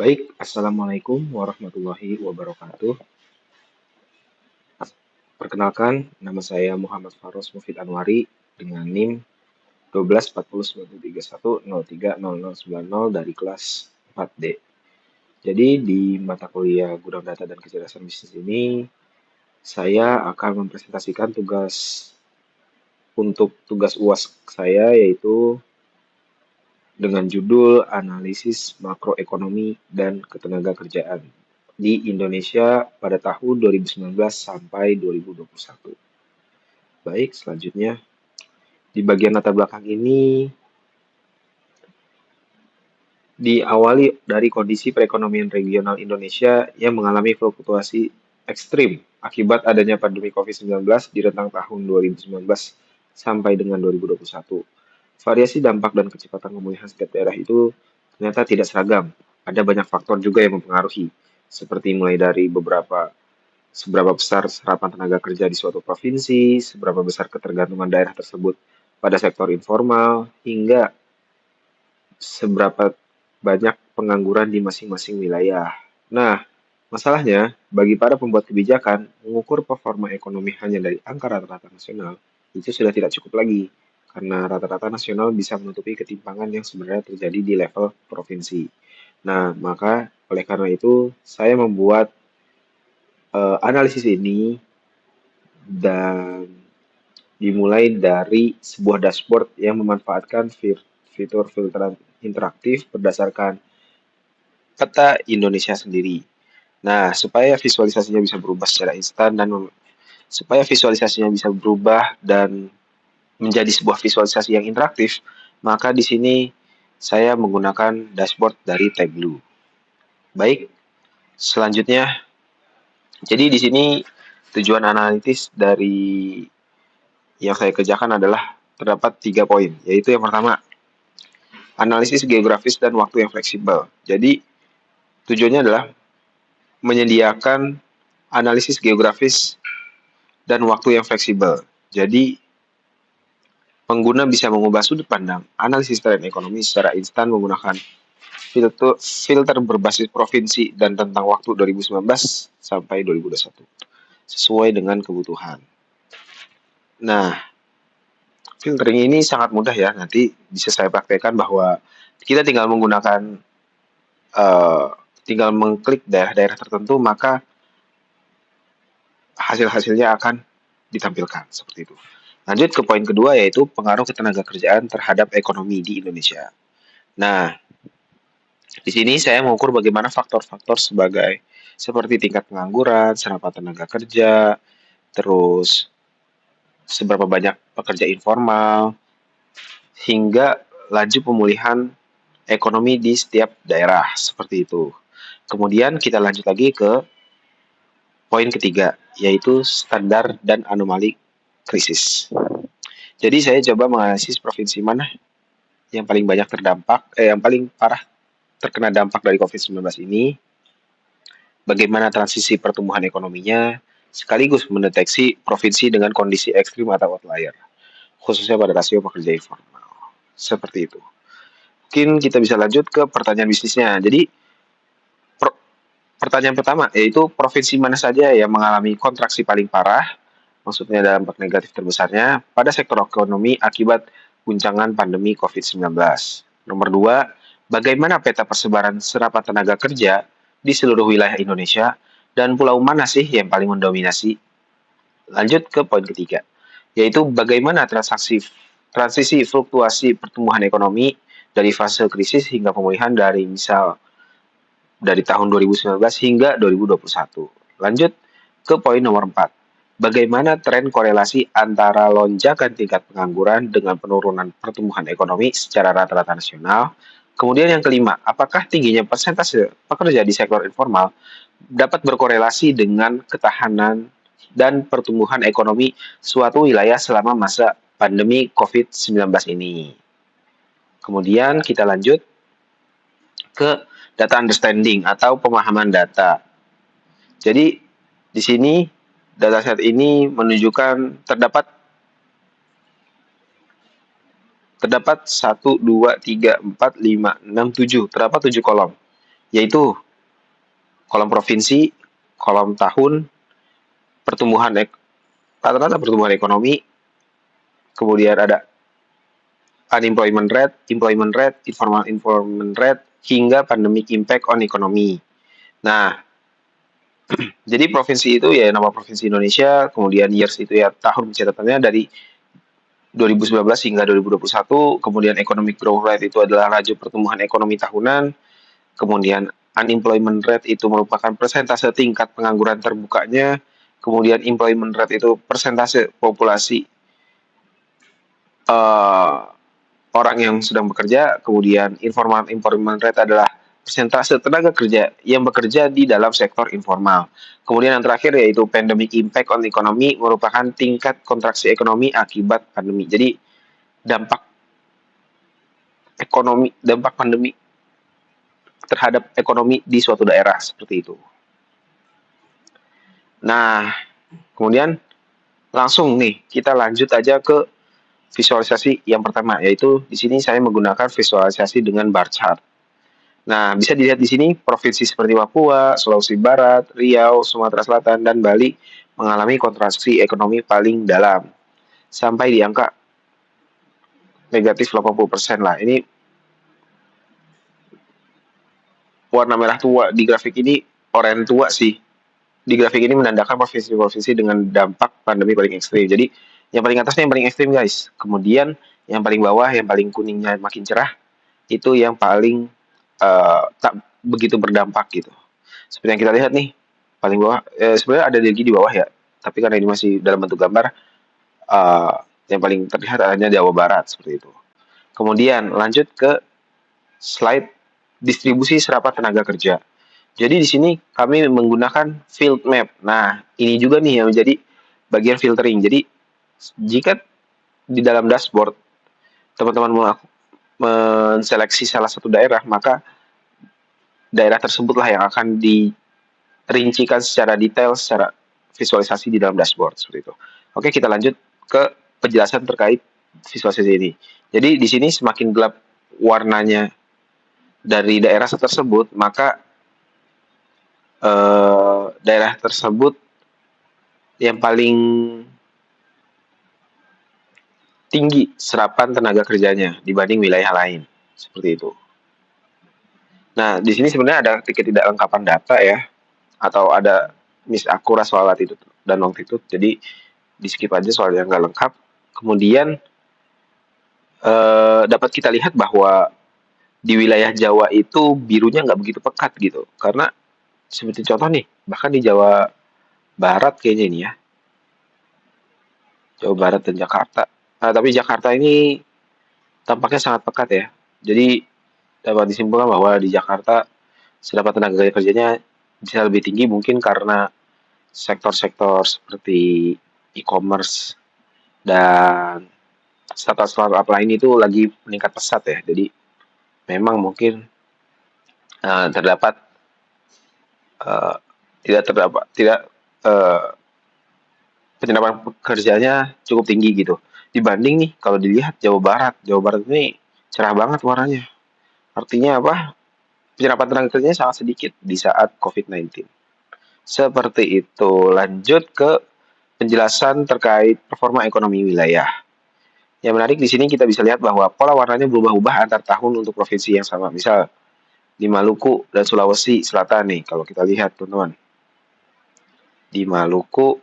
Baik, Assalamualaikum warahmatullahi wabarakatuh. Perkenalkan, nama saya Muhammad Faros Mufid Anwari dengan NIM 12409131030090 dari kelas 4D. Jadi di mata kuliah Gudang Data dan Kecerdasan Bisnis ini, saya akan mempresentasikan tugas UAS saya yaitu dengan judul Analisis Makroekonomi dan Ketenagakerjaan di Indonesia pada tahun 2019 sampai 2021. Baik, selanjutnya di bagian latar belakang ini diawali dari kondisi perekonomian regional Indonesia yang mengalami fluktuasi ekstrim akibat adanya pandemi COVID-19 di rentang tahun 2019 sampai dengan 2021. Variasi dampak dan kecepatan pemulihan setiap daerah itu ternyata tidak seragam. Ada banyak faktor juga yang mempengaruhi, seperti mulai dari seberapa besar serapan tenaga kerja di suatu provinsi, seberapa besar ketergantungan daerah tersebut pada sektor informal, hingga seberapa banyak pengangguran di masing-masing wilayah. Nah, masalahnya, bagi para pembuat kebijakan, mengukur performa ekonomi hanya dari angka rata-rata nasional itu sudah tidak cukup lagi, karena rata-rata nasional bisa menutupi ketimpangan yang sebenarnya terjadi di level provinsi. Nah, maka oleh karena itu, saya membuat analisis ini dan dimulai dari sebuah dashboard yang memanfaatkan fitur filter interaktif berdasarkan peta Indonesia sendiri. Nah, supaya visualisasinya bisa berubah dan menjadi sebuah visualisasi yang interaktif, maka di sini saya menggunakan dashboard dari Tableau. Baik, selanjutnya, jadi di sini tujuan analitis dari yang saya kerjakan adalah terdapat 3 poin, yaitu yang pertama, analisis geografis dan waktu yang fleksibel. Jadi, tujuannya adalah menyediakan analisis geografis dan waktu yang fleksibel. Jadi, pengguna bisa mengubah sudut pandang analisis tren ekonomi secara instan menggunakan filter berbasis provinsi dan tentang waktu 2019 sampai 2021 sesuai dengan kebutuhan. Nah, filtering ini sangat mudah ya. Nanti bisa saya praktekkan bahwa kita tinggal tinggal mengklik daerah-daerah tertentu, maka hasil-hasilnya akan ditampilkan seperti itu. Lanjut ke poin kedua, yaitu pengaruh ketenaga kerjaan terhadap ekonomi di Indonesia. Nah, di sini saya mengukur bagaimana faktor-faktor seperti tingkat pengangguran, serapan tenaga kerja, terus seberapa banyak pekerja informal, hingga laju pemulihan ekonomi di setiap daerah seperti itu. Kemudian kita lanjut lagi ke poin ketiga, yaitu standar dan anomali krisis. Jadi saya coba menganalisis provinsi mana yang paling banyak yang paling parah terkena dampak dari COVID-19 ini, bagaimana transisi pertumbuhan ekonominya, sekaligus mendeteksi provinsi dengan kondisi ekstrim atau outlier, khususnya pada rasio pekerja informal. Seperti itu. Mungkin kita bisa lanjut ke pertanyaan bisnisnya. Jadi, pertanyaan pertama, yaitu provinsi mana saja yang mengalami kontraksi paling parah, maksudnya dampak negatif terbesarnya, pada sektor ekonomi akibat guncangan pandemi COVID-19. Nomor 2, bagaimana peta persebaran serapan tenaga kerja di seluruh wilayah Indonesia, dan pulau mana sih yang paling mendominasi? Lanjut ke poin ketiga, yaitu bagaimana transisi fluktuasi pertumbuhan ekonomi dari fase krisis hingga pemulihan dari tahun 2019 hingga 2021. Lanjut ke poin nomor 4. Bagaimana tren korelasi antara lonjakan tingkat pengangguran dengan penurunan pertumbuhan ekonomi secara rata-rata nasional? Kemudian yang kelima, apakah tingginya persentase pekerja di sektor informal dapat berkorelasi dengan ketahanan dan pertumbuhan ekonomi suatu wilayah selama masa pandemi COVID-19 ini? Kemudian kita lanjut ke data understanding atau pemahaman data. Jadi di sini dataset ini menunjukkan terdapat 1, 2, 3, 4, 5, 6, 7. Terdapat 7 kolom. yaitu kolom provinsi, kolom tahun, pertumbuhan rata-rata pertumbuhan ekonomi, kemudian ada unemployment rate, employment rate, informal employment rate, hingga pandemic impact on economy. Nah, jadi provinsi itu ya nama provinsi Indonesia, kemudian years itu ya tahun pencatatannya dari 2019 hingga 2021, kemudian economic growth rate itu adalah laju pertumbuhan ekonomi tahunan, kemudian unemployment rate itu merupakan persentase tingkat pengangguran terbukanya, kemudian employment rate itu persentase populasi uh, orang yang sedang bekerja, kemudian informal employment rate adalah persentase tenaga kerja yang bekerja di dalam sektor informal. Kemudian yang terakhir yaitu pandemic impact on economy merupakan tingkat kontraksi ekonomi akibat pandemi. Jadi dampak dampak pandemi terhadap ekonomi di suatu daerah seperti itu. Nah, kemudian langsung nih kita lanjut aja ke visualisasi yang pertama, yaitu di sini saya menggunakan visualisasi dengan bar chart. Nah, bisa dilihat di sini provinsi seperti Papua, Sulawesi Barat, Riau, Sumatera Selatan, dan Bali mengalami kontraksi ekonomi paling dalam sampai di angka negatif 80% lah. Ini warna merah tua di grafik ini, oranye tua sih. Di grafik ini menandakan provinsi-provinsi dengan dampak pandemi paling ekstrim. Jadi yang paling atasnya yang paling ekstrim guys. Kemudian yang paling bawah, yang paling kuningnya makin cerah, itu yang paling tak begitu berdampak gitu. Seperti yang kita lihat nih, paling bawah, sebenarnya ada lagi di bawah ya. Tapi karena ini masih dalam bentuk gambar, uh, yang paling terlihat hanya Jawa Barat seperti itu. Kemudian lanjut ke slide distribusi serapan tenaga kerja. Jadi di sini kami menggunakan field map. Nah, ini juga nih yang menjadi bagian filtering. Jadi jika di dalam dashboard teman-teman menseleksi salah satu daerah, maka daerah tersebutlah yang akan dirincikan secara detail, secara visualisasi di dalam dashboard seperti itu. Oke, kita lanjut ke penjelasan terkait visualisasi ini. Jadi di sini semakin gelap warnanya dari daerah tersebut, maka daerah tersebut yang paling tinggi serapan tenaga kerjanya dibanding wilayah lain, seperti itu. Nah, di sini sebenarnya ada ketidaklengkapan data ya, atau ada misakurat soal latitude dan longitude, jadi di skip aja soal yang nggak lengkap. Kemudian dapat kita lihat bahwa di wilayah Jawa itu birunya nggak begitu pekat gitu, karena seperti contoh nih, bahkan di Jawa Barat kayaknya ini ya, Jawa Barat dan Jakarta. Nah, tapi Jakarta ini tampaknya sangat pekat ya. Jadi dapat disimpulkan bahwa di Jakarta sedapat tenaga kerjanya bisa lebih tinggi mungkin karena sektor-sektor seperti e-commerce dan startup-startup lain itu lagi meningkat pesat ya. Jadi memang mungkin terdapat uh, tidak penyerapan pekerjaannya cukup tinggi gitu. Dibanding nih kalau dilihat Jawa Barat ini cerah banget warnanya. Artinya apa? Penyerapan tenaga kerjanya sangat sedikit di saat COVID-19. Seperti itu. Lanjut ke penjelasan terkait performa ekonomi wilayah. Yang menarik di sini kita bisa lihat bahwa pola warnanya berubah-ubah antar tahun untuk provinsi yang sama. Misal di Maluku dan Sulawesi Selatan nih, kalau kita lihat teman-teman. Di Maluku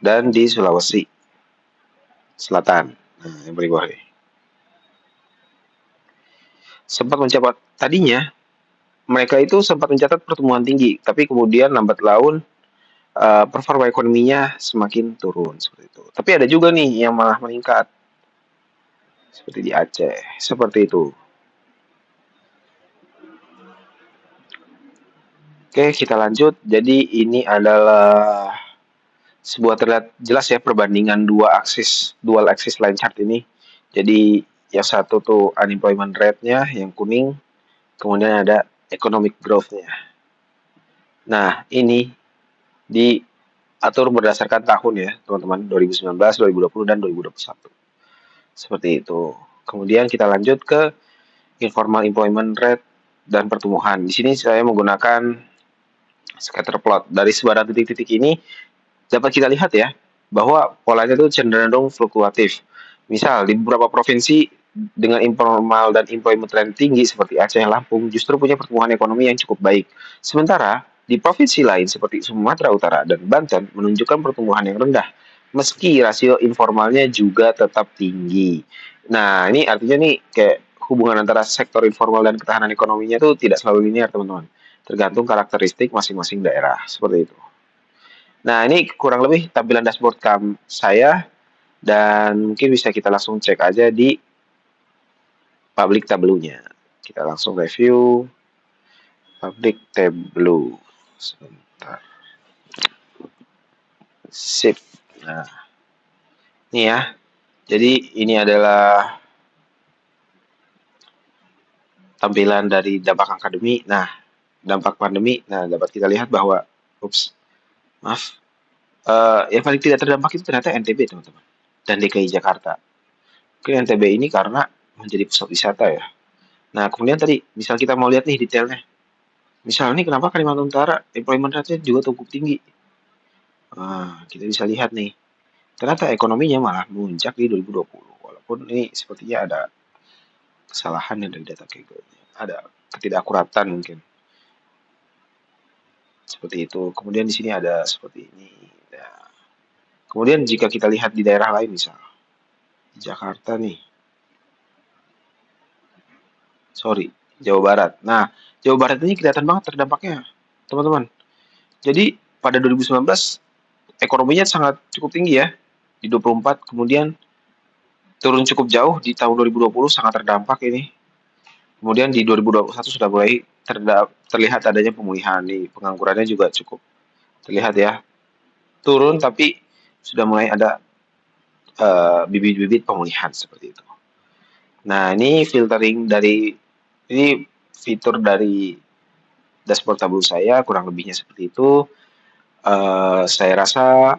dan di Sulawesi Selatan. Nah, yang paling bawah nih. Sempat mencapai tadinya mereka itu sempat mencatat pertumbuhan tinggi, tapi kemudian lambat laun performa ekonominya semakin turun seperti itu. Tapi ada juga nih yang malah meningkat, seperti di Aceh, seperti itu. Oke, kita lanjut. Jadi ini adalah sebuah terlihat jelas ya perbandingan dual axis line chart ini. Jadi yang satu tuh unemployment rate-nya yang kuning, kemudian ada economic growth-nya. Nah, ini diatur berdasarkan tahun ya, teman-teman, 2019, 2020 dan 2021. Seperti itu. Kemudian kita lanjut ke informal employment rate dan pertumbuhan. Di sini saya menggunakan scatter plot. Dari sebaran titik-titik ini dapat kita lihat ya bahwa polanya itu cenderung fluktuatif. Misal di beberapa provinsi dengan informal dan employment trend tinggi seperti Aceh, Lampung justru punya pertumbuhan ekonomi yang cukup baik. Sementara di provinsi lain seperti Sumatera Utara dan Banten menunjukkan pertumbuhan yang rendah meski rasio informalnya juga tetap tinggi. Nah, ini artinya nih kayak hubungan antara sektor informal dan ketahanan ekonominya itu tidak selalu linear, teman-teman. Tergantung karakteristik masing-masing daerah, seperti itu. Nah, ini kurang lebih tampilan dashboard saya dan mungkin bisa kita langsung cek aja di public tableau-nya. Kita langsung review public tableau. Sebentar. Sip. Nah, ini ya. Jadi ini adalah tampilan dari dampak akademi. Nah, dampak pandemi. Nah, dapat kita lihat bahwa, maaf, yang paling tidak terdampak itu ternyata NTB, teman-teman, dan DKI Jakarta. Mungkin NTB ini karena menjadi pusat wisata ya. Nah, kemudian tadi, misal kita mau lihat nih detailnya. Misal nih kenapa Kalimantan Utara employment rate-nya juga cukup tinggi. Nah, kita bisa lihat nih. Ternyata ekonominya malah memuncak di 2020. Walaupun ini sepertinya ada kesalahan yang dari data kayak gitu. Ada ketidakakuratan mungkin. Seperti itu. Kemudian di sini ada seperti ini. Nah, kemudian jika kita lihat di daerah lain misal. Di Jakarta nih. Sorry, Jawa Barat. Nah, Jawa Barat ini kelihatan banget terdampaknya, teman-teman. Jadi pada 2019 ekonominya sangat cukup tinggi ya di 24, kemudian turun cukup jauh di tahun 2020 sangat terdampak ini. Kemudian di 2021 sudah mulai terlihat adanya pemulihan nih, penganggurannya juga cukup terlihat ya. Turun tapi sudah mulai ada bibit-bibit pemulihan seperti itu. Nah, ini filtering dari ini fitur dari dashboard tabel saya kurang lebihnya seperti itu. Saya rasa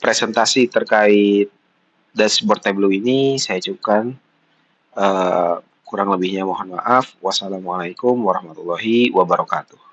presentasi terkait dashboard Tableau ini saya cukupkan. Kurang lebihnya mohon maaf. Wassalamualaikum warahmatullahi wabarakatuh.